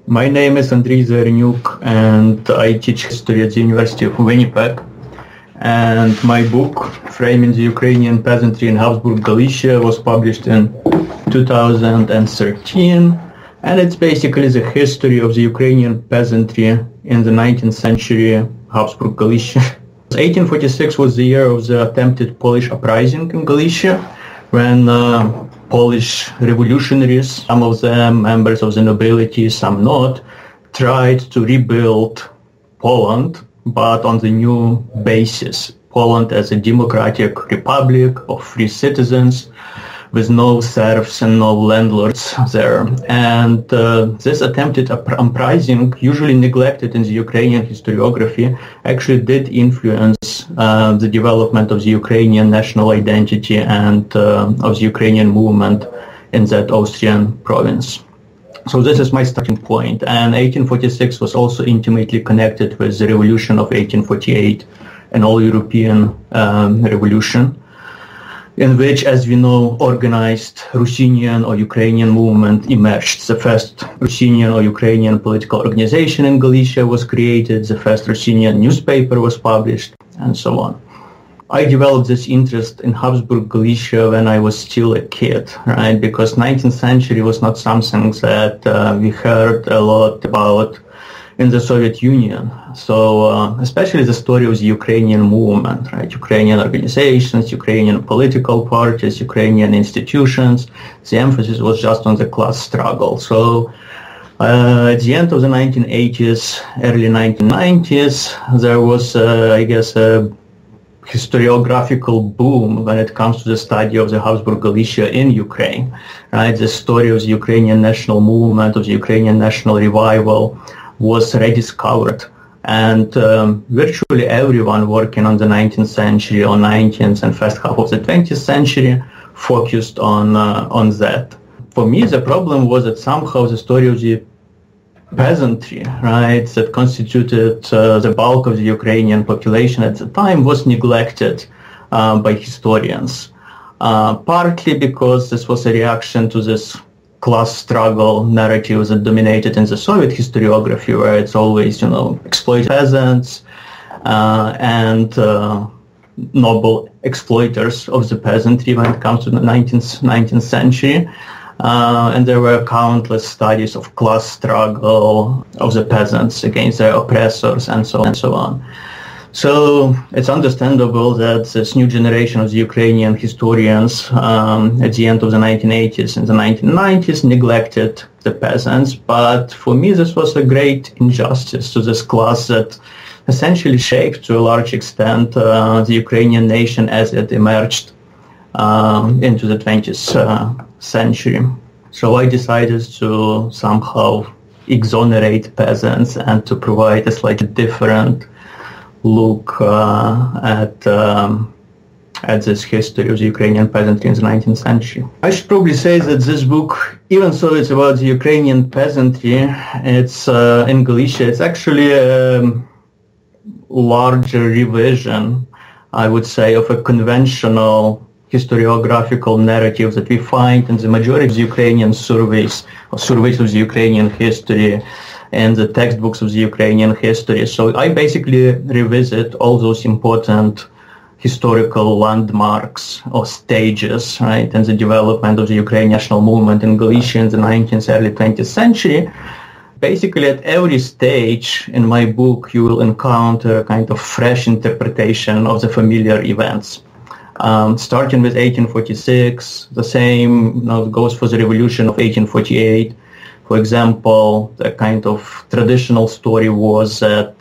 My name is Andriy Zayarnyuk and I teach history at the University of Winnipeg. And my book, Framing the Ukrainian Peasantry in Habsburg Galicia, was published in 2013. And it's basically the history of the Ukrainian peasantry in the 19th century Habsburg Galicia. 1846 was the year of the attempted Polish uprising in Galicia, when Polish revolutionaries, some of them members of the nobility, some not, tried to rebuild Poland, but on the new basis. Poland as a democratic republic of free citizens with no serfs and no landlords there. And this attempted uprising, usually neglected in the Ukrainian historiography, actually did influence the development of the Ukrainian national identity and of the Ukrainian movement in that Austrian province. So this is my starting point. And 1846 was also intimately connected with the revolution of 1848, an all-European revolution, in which, as we know, organized Ruthenian or Ukrainian movement emerged. The first Ruthenian or Ukrainian political organization in Galicia was created, the first Ruthenian newspaper was published, and so on. I developed this interest in Habsburg Galicia when I was still a kid, right? Because 19th century was not something that we heard a lot about in the Soviet Union. So especially the story of the Ukrainian movement, right? Ukrainian organizations, Ukrainian political parties, Ukrainian institutions, the emphasis was just on the class struggle. So at the end of the 1980s, early 1990s, there was, I guess, a historiographical boom when it comes to the study of the Habsburg Galicia in Ukraine, right? The story of the Ukrainian national movement, of the Ukrainian national revival, was rediscovered, and virtually everyone working on the 19th century or 19th and first half of the 20th century focused on that. For me, the problem was that somehow the story of the peasantry, right, that constituted the bulk of the Ukrainian population at the time was neglected by historians, partly because this was a reaction to this class struggle narrative that dominated in the Soviet historiography, where it's always, exploit peasants and noble exploiters of the peasantry when it comes to the 19th century. And there were countless studies of class struggle of the peasants against their oppressors and so on. So it's understandable that this new generation of the Ukrainian historians at the end of the 1980s and the 1990s neglected the peasants. But for me, this was a great injustice to this class that essentially shaped to a large extent the Ukrainian nation as it emerged into the 20th century. So I decided to somehow exonerate peasants and to provide a slightly different look at this history of the Ukrainian peasantry in the 19th century. I should probably say that this book, even though it's about the Ukrainian peasantry, it's in Galicia, it's actually a larger revision, I would say, of a conventional historiographical narrative that we find in the majority of the Ukrainian surveys or surveys of the Ukrainian history and the textbooks of the Ukrainian history. So I basically revisit all those important historical landmarks or stages, right, in the development of the Ukrainian national movement in Galicia in the 19th, early 20th century. Basically, at every stage in my book, you will encounter a kind of fresh interpretation of the familiar events. Starting with 1846, the same goes for the revolution of 1848. For example, the kind of traditional story was that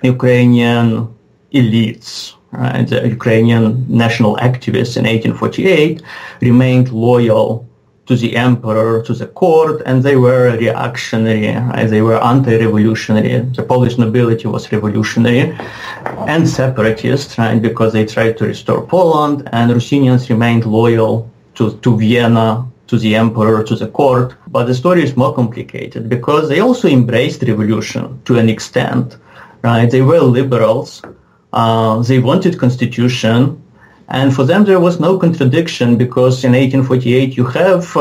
Ukrainian elites, right, the Ukrainian national activists in 1848 remained loyal to the emperor, to the court, and they were reactionary, right? They were anti-revolutionary. The Polish nobility was revolutionary and separatist, right, because they tried to restore Poland, and Ruthenians remained loyal to Vienna, to the emperor, to the court. But the story is more complicated because they also embraced revolution to an extent, right? They were liberals. They wanted constitution. And for them, there was no contradiction because in 1848 you have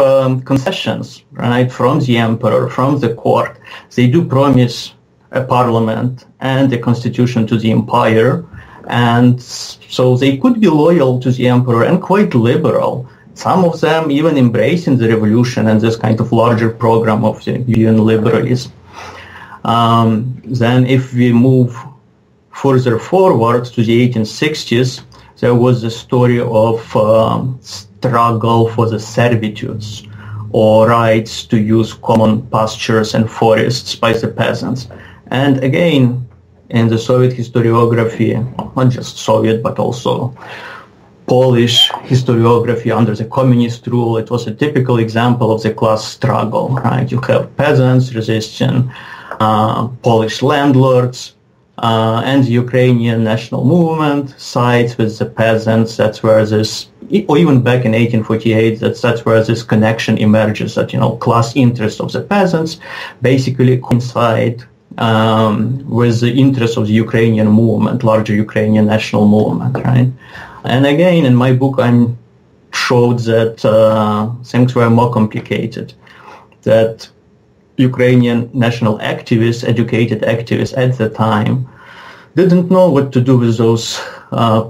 concessions, right, from the emperor, from the court. They do promise a parliament and a constitution to the empire. And so they could be loyal to the emperor and quite liberal. Some of them even embracing the revolution and this kind of larger program of the UN liberalism. Then if we move further forward to the 1860s, there was the story of struggle for the servitudes or rights to use common pastures and forests by the peasants. And again, in the Soviet historiography, not just Soviet, but also Polish historiography under the communist rule, it was a typical example of the class struggle, right? You have peasants resisting Polish landlords, and the Ukrainian National Movement sides with the peasants. That's where this, or even back in 1848, that's where this connection emerges that, class interests of the peasants basically coincide with the interests of the Ukrainian movement, larger Ukrainian national movement, right? And again, in my book, I showed that things were more complicated, that Ukrainian national activists, educated activists at the time, didn't know what to do with those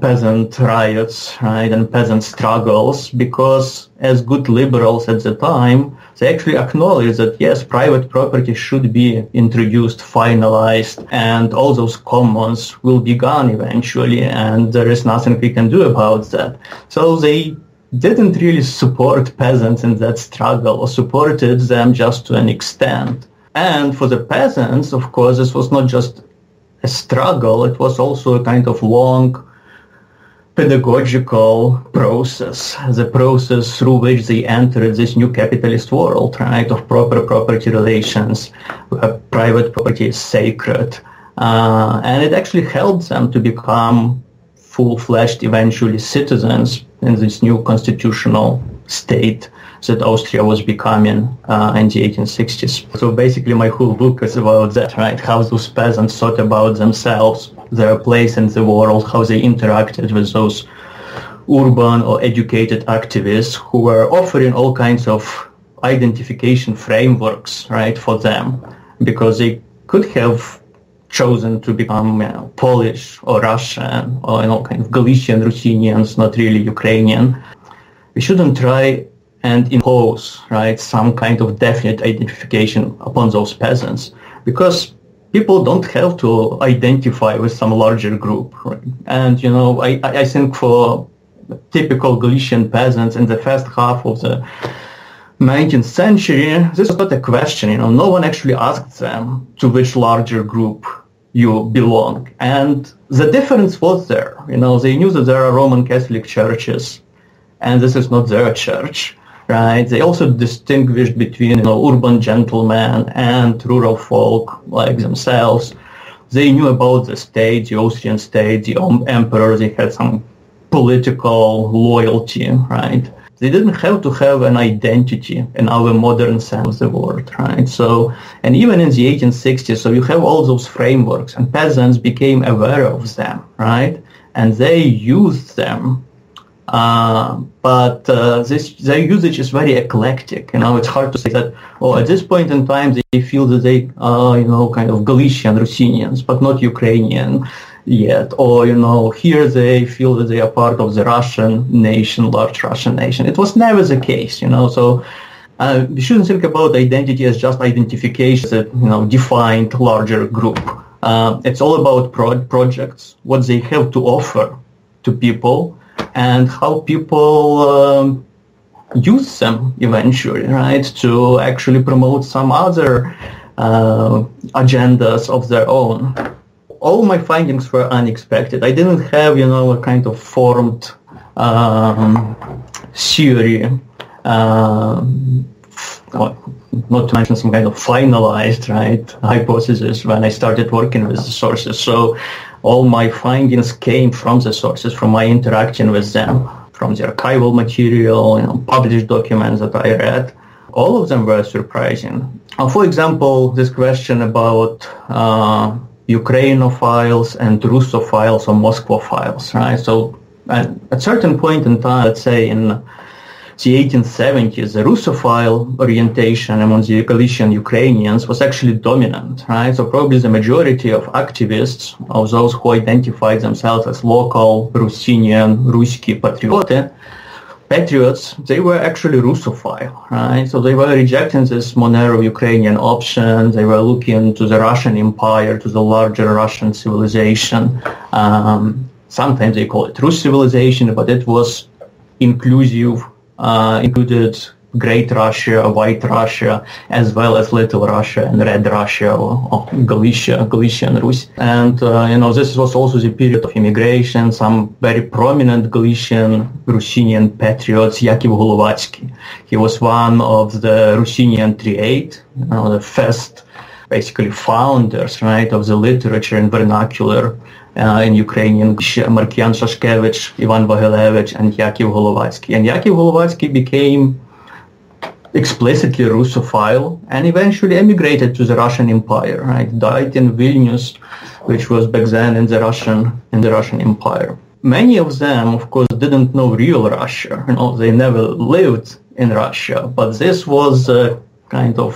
peasant riots, right, and peasant struggles, because as good liberals at the time, they actually acknowledged that, yes, private property should be introduced, finalized, and all those commons will be gone eventually, and there is nothing we can do about that. So they didn't really support peasants in that struggle, or supported them just to an extent. And for the peasants, of course, this was not just a struggle, it was also a kind of long pedagogical process, the process through which they entered this new capitalist world, right, of proper property relations, where private property is sacred. And it actually helped them to become full-fledged, eventually, citizens in this new constitutional state that Austria was becoming in the 1860s. So basically my whole book is about that, right? How those peasants thought about themselves, their place in the world, how they interacted with those urban or educated activists who were offering all kinds of identification frameworks, right, for them, because they could have chosen to become Polish or Russian or kind of Galician Ruthenians, not really Ukrainian. We shouldn't try and impose, right, some kind of definite identification upon those peasants, because people don't have to identify with some larger group. Right? And, I think for typical Galician peasants in the first half of the 19th century, this was not a question. No one actually asked them to which larger group you belong. And the difference was there. They knew that there are Roman Catholic churches, and this is not their church, right? They also distinguished between urban gentlemen and rural folk like themselves. They knew about the state, the Austrian state, the emperor. They had some political loyalty, right? They didn't have to have an identity in our modern sense of the word, right? So, and even in the 1860s, so you have all those frameworks, and peasants became aware of them, right? And they used them, but their usage is very eclectic. It's hard to say that, at this point in time, they feel that they are, kind of Galician Ruthenians, but not Ukrainian yet, or here they feel that they are part of the Russian nation, large Russian nation. It was never the case, so we shouldn't think about identity as just identification that defined larger group. It's all about projects, what they have to offer to people, and how people use them eventually, right, to actually promote some other agendas of their own. All my findings were unexpected. I didn't have, a kind of formed theory, not to mention some kind of finalized, right, hypothesis when I started working with the sources. So all my findings came from the sources, from my interaction with them, from the archival material, published documents that I read. All of them were surprising. For example, this question about Ukrainophiles and Russophiles or moskvophiles, right? So at a certain point in time, let's say in the 1870s, the Russophile orientation among the Galician Ukrainians was actually dominant, right? So probably the majority of activists, of those who identified themselves as local Ruthenian, Ruski patriots, they were actually Russophile, right? So they were rejecting this Monero-Ukrainian option. They were looking to the Russian Empire, to the larger Russian civilization. Sometimes they call it Rus civilization, but it was inclusive, included Great Russia, White Russia, as well as Little Russia and Red Russia, or Galicia, Galician Rus. And, this was also the period of immigration. Some very prominent Galician Ruthenian patriots, Yakів Головацький. He was one of the Ruthenian triad, the first, basically, founders, right, of the literature and vernacular in Ukrainian, Markіян, Шашкевич, Іван, Богалевич, and Яків Головацький. And Yakів Головацький became explicitly Russophile and eventually emigrated to the Russian Empire, right? Died in Vilnius, which was back then in the Russian Empire. Many of them, of course, didn't know real Russia. They never lived in Russia, but this was a kind of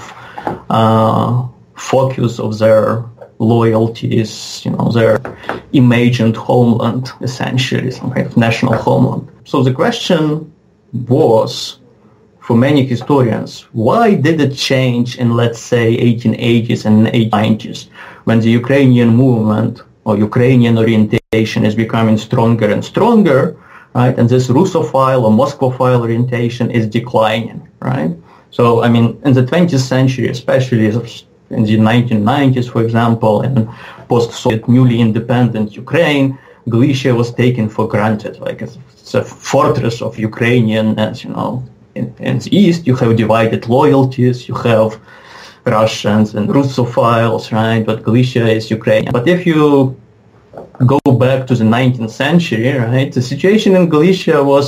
focus of their loyalties, their imagined homeland, essentially, some kind of national homeland. So the question was, for many historians, why did it change in, let's say, 1880s and 1890s, when the Ukrainian movement or Ukrainian orientation is becoming stronger and stronger, right? And this Russophile or Moskvophile orientation is declining, right? So, in the 20th century, especially in the 1990s, for example, in post-Soviet, newly independent Ukraine, Galicia was taken for granted, like it's a fortress of Ukrainians, In the East, you have divided loyalties, you have Russians and Russophiles, right? But Galicia is Ukrainian. But if you go back to the 19th century, right, the situation in Galicia was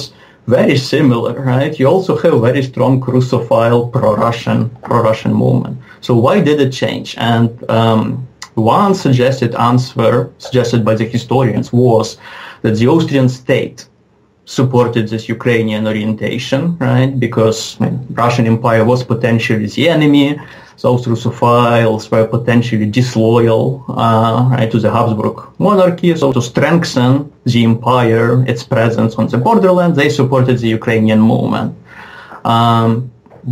very similar, right? You also have very strong Russophile pro-Russian movement. So why did it change? And one suggested answer, suggested by the historians, was that the Austrian state supported this Ukrainian orientation, right? Because Russian Empire was potentially the enemy. Those Russophiles were potentially disloyal, right, to the Habsburg Monarchy. So to strengthen the empire, its presence on the borderland, they supported the Ukrainian movement.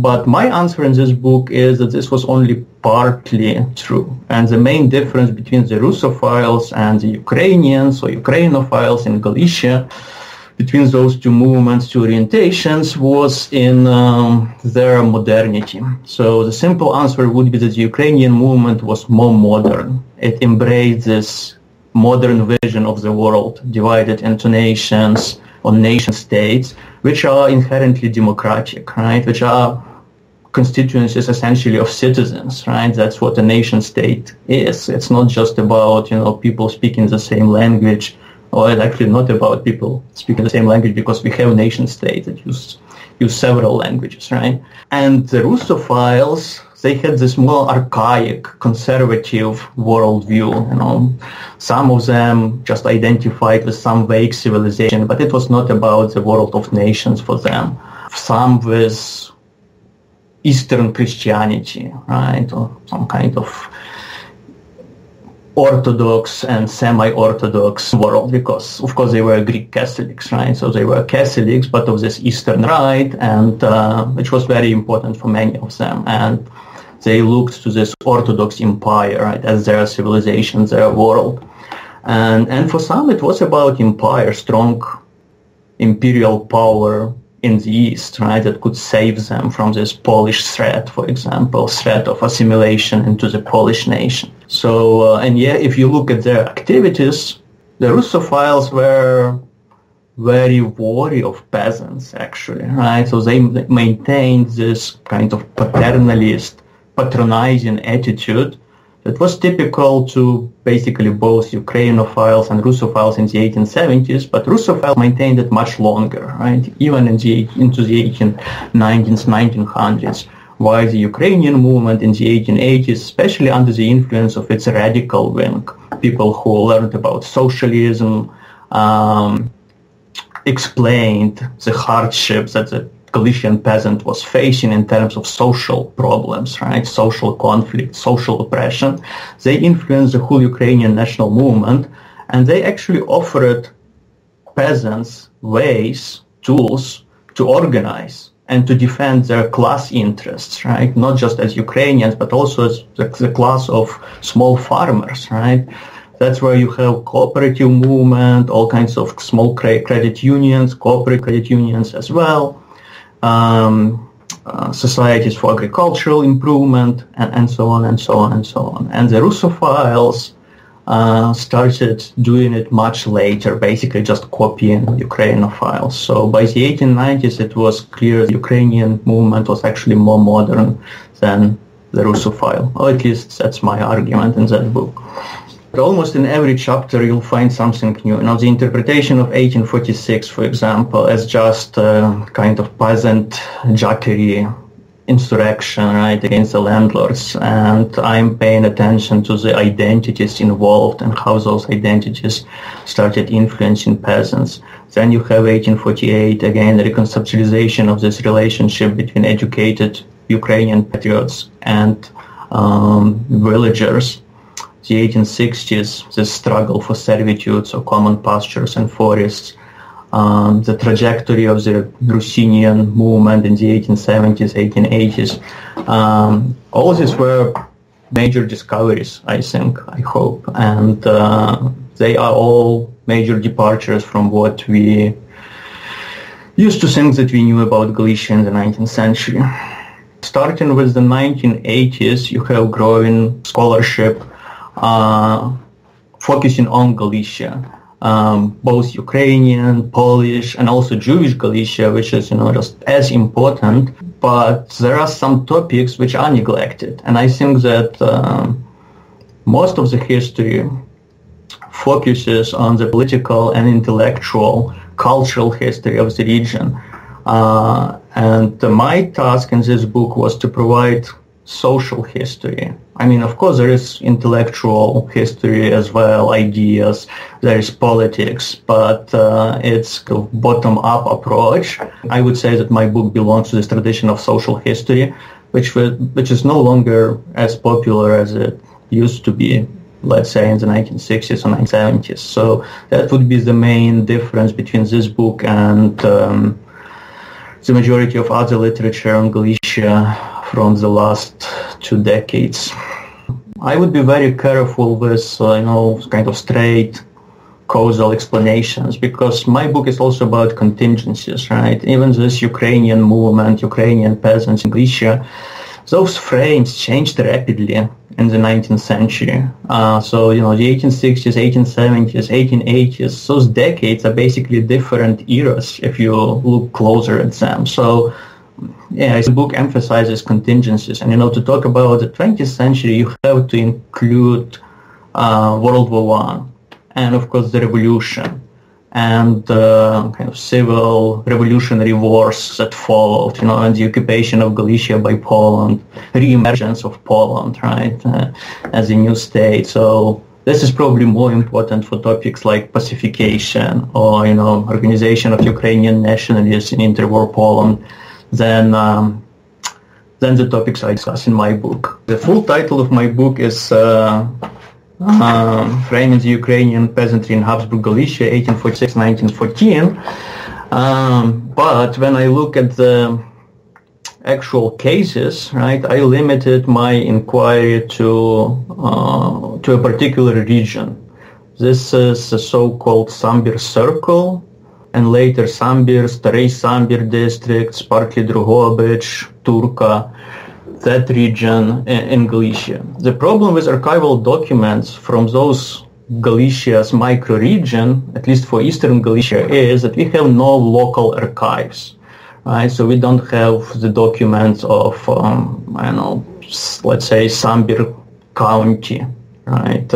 But my answer in this book is that this was only partly true. And the main difference between the Russophiles and the Ukrainians or Ukrainophiles in Galicia, between those two movements, two orientations, was in their modernity. So the simple answer would be that the Ukrainian movement was more modern. It embraced this modern vision of the world, divided into nations or nation states, which are inherently democratic, right? Which are constituencies essentially of citizens, right? That's what a nation state is. It's not just about, people speaking the same language, or it's actually not about people speaking the same language, because we have nation states that use several languages, right? And the Russophiles, they had this more archaic, conservative worldview, Some of them just identified with some vague civilization, but it was not about the world of nations for them. Some with Eastern Christianity, right? Or some kind of Orthodox and semi-Orthodox world, because of course they were Greek Catholics, right? So they were Catholics, but of this Eastern Rite, and which was very important for many of them. And they looked to this Orthodox empire, right, as their civilization, their world. And for some it was about empire, strong imperial power in the East, right, that could save them from this Polish threat, for example, threat of assimilation into the Polish nation. So, if you look at their activities, the Russophiles were very wary of peasants, actually, right? So they maintained this kind of paternalist, patronizing attitude that was typical to basically both Ukrainophiles and Russophiles in the 1870s, but Russophiles maintained it much longer, right? Even into the 1890s, 1900s, while the Ukrainian movement in the 1880s, especially under the influence of its radical wing, people who learned about socialism, explained the hardships that the Galician peasant was facing in terms of social problems, right? Social conflict, social oppression. They influenced the whole Ukrainian national movement, and they actually offered peasants ways, tools to organize and to defend their class interests, right? Not just as Ukrainians, but also as the class of small farmers, right? That's where you have cooperative movement, all kinds of small credit unions, corporate credit unions as well, societies for agricultural improvement, and so on and so on and so on. And the Russophiles started doing it much later, basically just copying Ukrainophiles. So by the 1890s, it was clear the Ukrainian movement was actually more modern than the Russophile, or at least that's my argument in that book. But almost in every chapter, you'll find something new. You know, the interpretation of 1846, for example, as just a kind of peasant jackery insurrection, right, against the landlords, and I'm paying attention to the identities involved and how those identities started influencing peasants. Then you have 1848, again, the reconceptualization of this relationship between educated Ukrainian patriots and villagers. The 1860s, the struggle for servitudes or common pastures and forests, the trajectory of the Ruthenian movement in the 1870s, 1880s. All these were major discoveries, I think, I hope, and they are all major departures from what we used to think that we knew about Galicia in the 19th century. Starting with the 1980s, you have growing scholarship focusing on Galicia, both Ukrainian, Polish, and also Jewish Galicia, which is, just as important. But there are some topics which are neglected, and I think that most of the history focuses on the political and intellectual, cultural history of the region. And my task in this book was to provide social history. I mean, of course, there is intellectual history as well, ideas, there is politics, but it's a bottom-up approach. I would say that my book belongs to this tradition of social history, which is no longer as popular as it used to be, let's say, in the 1960s or 1970s. So that would be the main difference between this book and the majority of other literature on Galicia from the last 2 decades. I would be very careful with, kind of straight causal explanations, because my book is also about contingencies, right? Even this Ukrainian movement, Ukrainian peasants in Galicia, those frames changed rapidly in the 19th century. So, the 1860s, 1870s, 1880s, those decades are basically different eras if you look closer at them. So, yeah, the book emphasizes contingencies. And, to talk about the 20th century, you have to include World War I, and, of course, the revolution, and kind of civil revolutionary wars that followed, and the occupation of Galicia by Poland, re-emergence of Poland, right, as a new state. So this is probably more important for topics like pacification or, organization of Ukrainian nationalists in interwar Poland than the topics I discuss in my book. The full title of my book is Framing the Ukrainian Peasantry in Habsburg Galicia, 1846-1914. But when I look at the actual cases, right, I limited my inquiry to a particular region. This is the so-called Sambir Circle, and later Sambir, Staryi Sambir districts, partly Drohobych, Turka, that region in Galicia. The problem with archival documents from those Galicia's micro-region, at least for Eastern Galicia, is that we have no local archives, right? So we don't have the documents of, let's say Sambir County, right?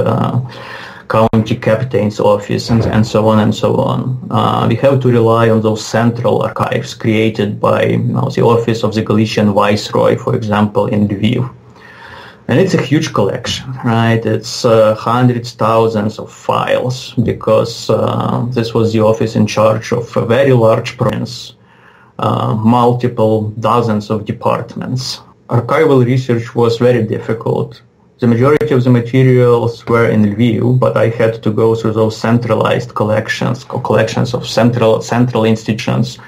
County Captain's Office, and so on and so on. We have to rely on those central archives created by the Office of the Galician Viceroy, for example, in Lviv. And it's a huge collection, right? It's hundreds, thousands of files, because this was the office in charge of a very large province, multiple dozens of departments. Archival research was very difficult. The majority of the materials were in Lviv, but I had to go through those centralized collections, or collections of central institutions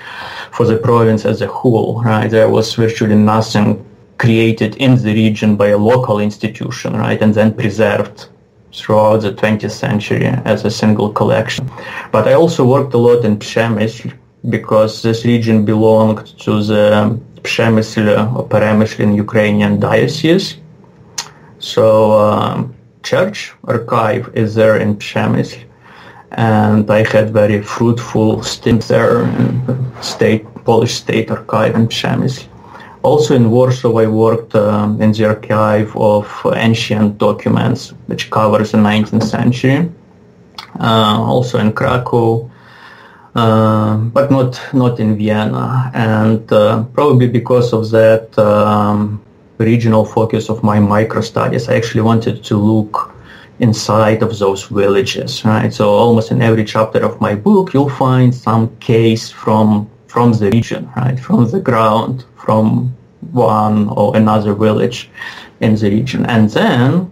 for the province as a whole, right? There was virtually nothing created in the region by a local institution, right, and then preserved throughout the 20th century as a single collection. But I also worked a lot in Przemysl, because this region belonged to the Przemysl or Peremysl Ukrainian diocese. So church archive is there in Przemysl, and I had very fruitful stints there in the Polish state archive in Przemysl. Also in Warsaw, I worked in the archive of ancient documents, which covers the 19th century. Also in Krakow, but not in Vienna. And probably because of that regional focus of my micro-studies, I actually wanted to look inside of those villages, right? So almost in every chapter of my book, you'll find some case from the region, right? From the ground, from one or another village in the region. And then,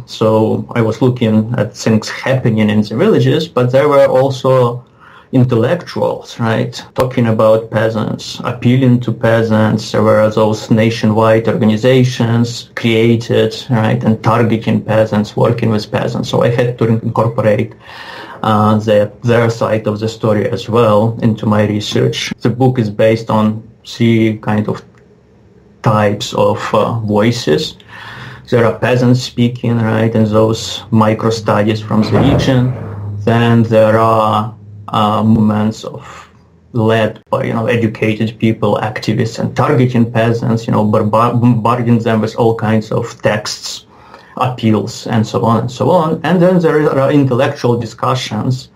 so I was looking at things happening in the villages, but there were also intellectuals, right, talking about peasants, appealing to peasants. There were those nationwide organizations created, right, and targeting peasants, working with peasants. So I had to incorporate their side of the story as well into my research. The book is based on three kind of types of voices. There are peasants speaking, right, and those micro-studies from the region. Then there are movements led by, educated people, activists, and targeting peasants, bombarding them with all kinds of texts, appeals, and so on and so on. And then there are intellectual discussions.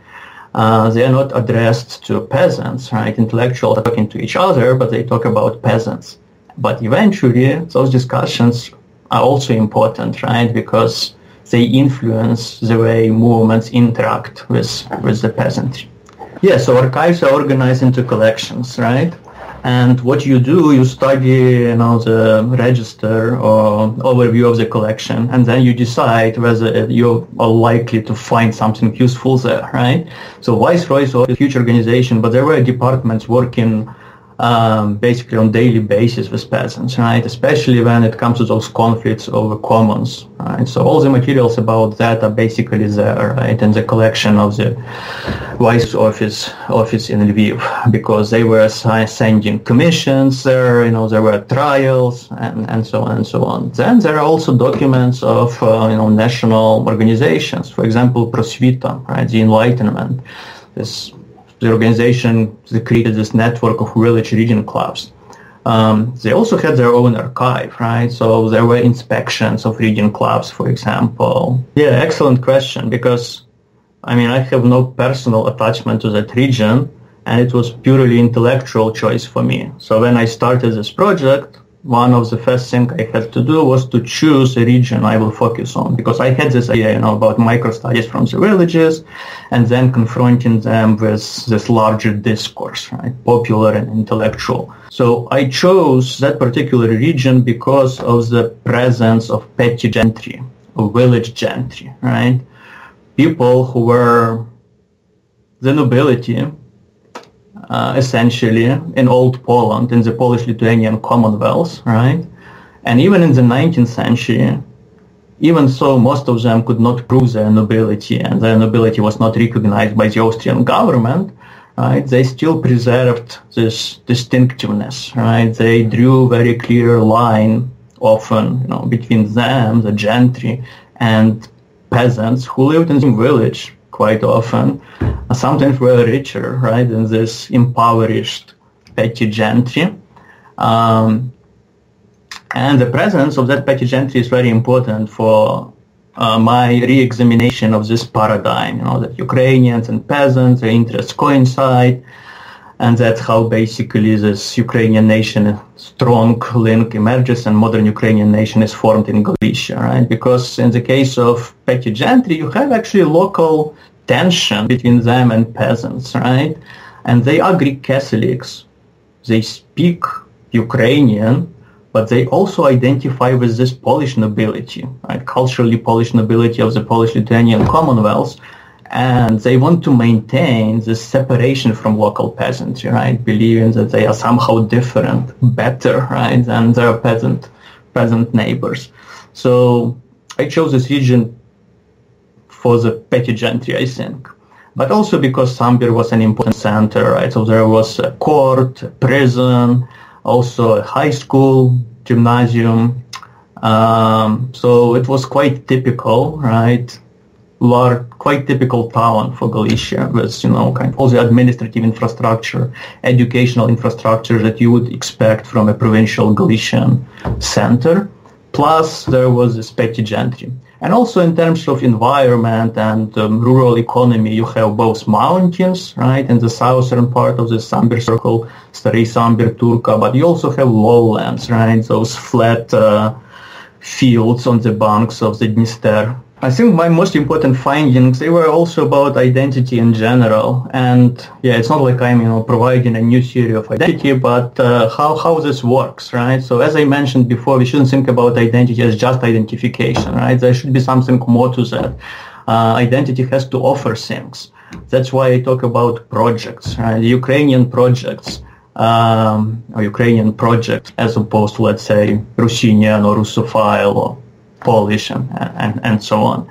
They are not addressed to peasants, right? Intellectuals are talking to each other, but they talk about peasants. But eventually, those discussions are also important, right? Because they influence the way movements interact with the peasantry. Yeah, so archives are organized into collections, right? And what you do, you study, the register or overview of the collection, and then you decide whether you are likely to find something useful there, right? So Viceroy is a huge organization, but there were departments working basically on daily basis with peasants, right? Especially when it comes to those conflicts over commons, right? So all the materials about that are basically there, right? In the collection of the Vice office in Lviv, because they were sending commissions there, there were trials and so on and so on. Then there are also documents of, national organizations, for example, Prosvita, right? The Enlightenment. The organization created this network of village reading clubs. They also had their own archive, right? So there were inspections of reading clubs, for example. Yeah, excellent question, because, I have no personal attachment to that region, and it was purely intellectual choice for me. So when I started this project, one of the first things I had to do was to choose a region I will focus on, because I had this idea, about micro-studies from the villages, and then confronting them with this larger discourse, right, popular and intellectual. So I chose that particular region because of the presence of petty gentry, of village gentry, right, people who were the nobility, essentially in old Poland, in the Polish-Lithuanian Commonwealth, right? And even in the 19th century, even so, most of them could not prove their nobility, and their nobility was not recognized by the Austrian government, right? They still preserved this distinctiveness, right? They drew very clear line, often, between them, the gentry, and peasants who lived in the village quite often, sometimes were richer, right, than this impoverished petty gentry. And the presence of that petty gentry is very important for my re-examination of this paradigm, that Ukrainians and peasants, their interests coincide, And that's how basically this Ukrainian nation strong link emerges and modern Ukrainian nation is formed in Galicia, right? Because in the case of petty gentry, you have actually local tension between them and peasants, right? And they are Greek Catholics. They speak Ukrainian, but they also identify with this Polish nobility, right? Culturally Polish nobility of the Polish-Lithuanian Commonwealth. And they want to maintain this separation from local peasantry, right? Believing that they are somehow different, better, right, than their peasant neighbors. So I chose this region for the petty gentry, I think. But also because Sambir was an important center, right? So there was a court, a prison, also a high school, gymnasium. So it was quite typical, right? Quite typical town for Galicia with, kind of all the administrative infrastructure, educational infrastructure that you would expect from a provincial Galician center. Plus, there was this petty gentry. And also in terms of environment and rural economy, you have both mountains, right, in the southern part of the Sambir circle, Staryi Sambir, Turka, but you also have lowlands, right, those flat fields on the banks of the Dniester. I think my most important findings, they were also about identity in general. And yeah, it's not like I'm, providing a new theory of identity, but how this works, right? So as I mentioned before, we shouldn't think about identity as just identification, right? There should be something more to that. Identity has to offer things. That's why I talk about projects, right? The Ukrainian projects, or Ukrainian project, as opposed to, let's say, Ruthenian or Russophile or Polish and so on.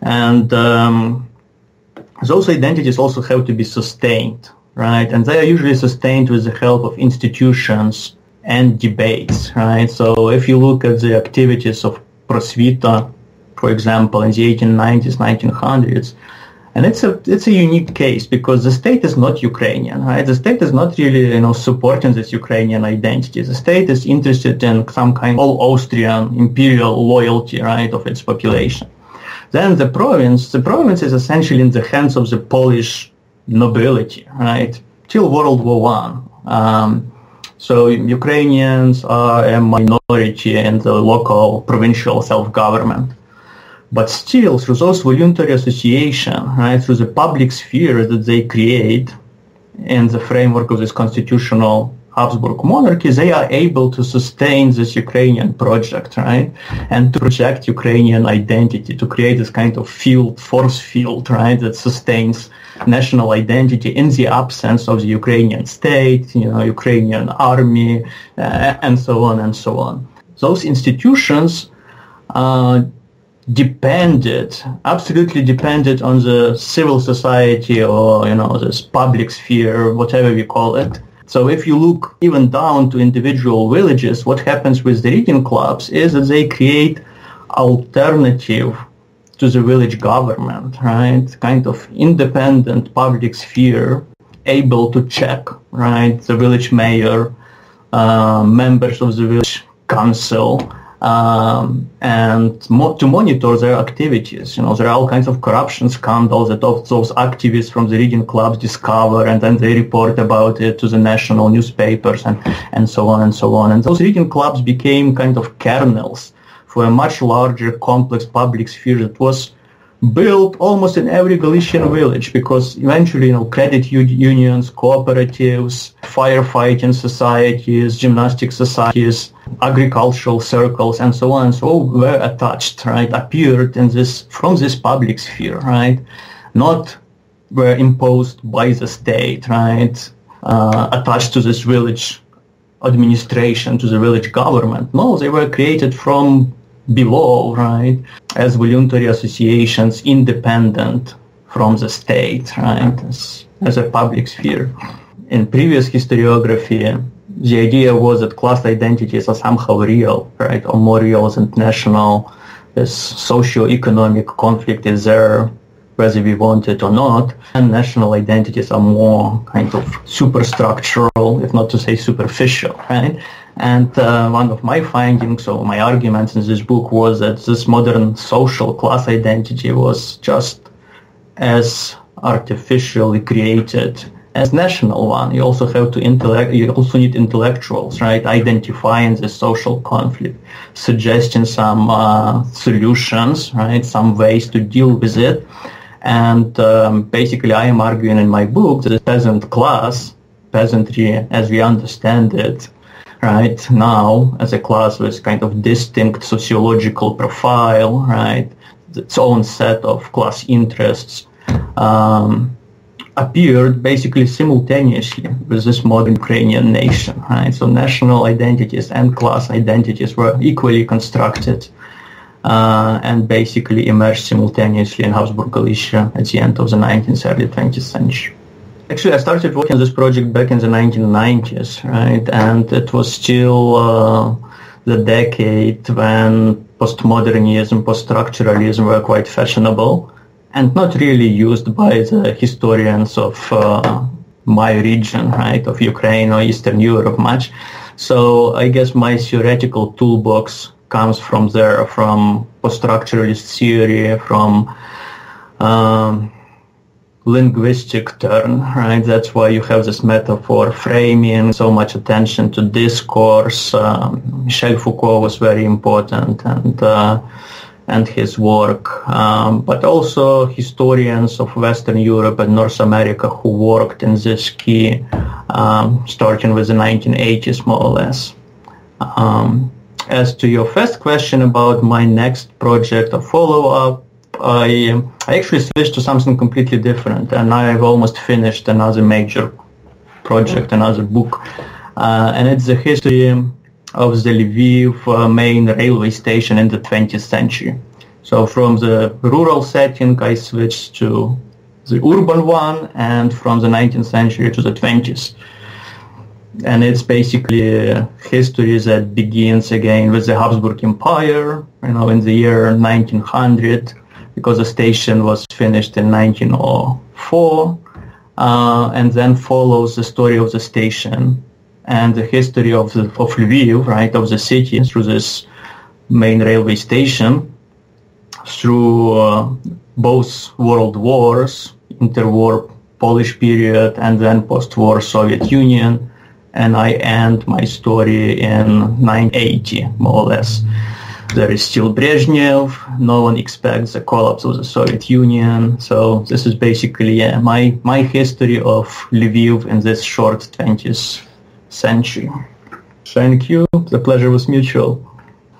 And those identities also have to be sustained, right? And they are usually sustained with the help of institutions and debates, right? So if you look at the activities of Prosvita, for example, in the 1890s, 1900s, and it's a unique case because the state is not Ukrainian, right? The state is not really, supporting this Ukrainian identity. The state is interested in some kind of all-Austrian imperial loyalty, right, of its population. Then the province is essentially in the hands of the Polish nobility, right, till World War I. So Ukrainians are a minority in the local provincial self-government. But still, through those voluntary associations, right, through the public sphere that they create in the framework of this constitutional Habsburg monarchy, they are able to sustain this Ukrainian project, right, and to project Ukrainian identity, to create this kind of force field, right, that sustains national identity in the absence of the Ukrainian state, Ukrainian army, and so on and so on. Those institutions absolutely depended on the civil society or, this public sphere, whatever we call it. So if you look even down to individual villages, what happens with the reading clubs is that they create alternative to the village government, right? Kind of independent public sphere able to check, right, the village mayor, members of the village council, and to monitor their activities. There are all kinds of corruption scandals that those activists from the reading clubs discover, and then they report about it to the national newspapers and so on and so on. And those reading clubs became kind of kernels for a much larger, complex public sphere that was built almost in every Galician village, because eventually, credit unions, cooperatives, firefighting societies, gymnastic societies, agricultural circles, and so on and so on were attached, right, appeared from this public sphere, right, not were imposed by the state, right, attached to this village administration, to the village government. No, they were created from below, right, as voluntary associations, independent from the state, right, as a public sphere. In previous historiography, the idea was that class identities are somehow real, right, or more real than national. This socio-economic conflict is there, whether we want it or not, and national identities are more kind of superstructural, if not to say superficial, right? And one of my findings, or my arguments in this book, was that this modern social class identity was just as artificially created as national one. You also have to you also need intellectuals, right, identifying the social conflict, suggesting some solutions, right, some ways to deal with it. And basically I am arguing in my book that the peasant class, peasantry as we understand it right now as a class with kind of distinct sociological profile, right, its own set of class interests, appeared basically simultaneously with this modern Ukrainian nation, right? So national identities and class identities were equally constructed and basically emerged simultaneously in Habsburg Galicia at the end of the 19th, early 20th century. Actually, I started working on this project back in the 1990s, right? And it was still the decade when postmodernism, post-structuralism were quite fashionable and not really used by the historians of my region, right, of Ukraine or Eastern Europe much. So I guess my theoretical toolbox comes from there, from post-structuralist theory, from linguistic turn, right? That's why you have this metaphor framing, so much attention to discourse. Michel Foucault was very important, and his work, but also historians of Western Europe and North America who worked in this key, starting with the 1980s, more or less. As to your first question about my next project or follow-up, I actually switched to something completely different, and I've almost finished another major project, another book, and it's the history of the Lviv main railway station in the 20th century. So from the rural setting I switched to the urban one, and from the 19th century to the 20th. And it's basically a history that begins again with the Habsburg Empire, in the year 1900, because the station was finished in 1904, and then follows the story of the station and the history of Lviv, right, of the city, through this main railway station, through both world wars, interwar Polish period, and then post-war Soviet Union, and I end my story in 1980, more or less. There is still Brezhnev, no one expects the collapse of the Soviet Union, so this is basically my history of Lviv in this short 20th century. Thank you, the pleasure was mutual.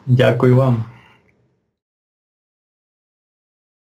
Дякую вам.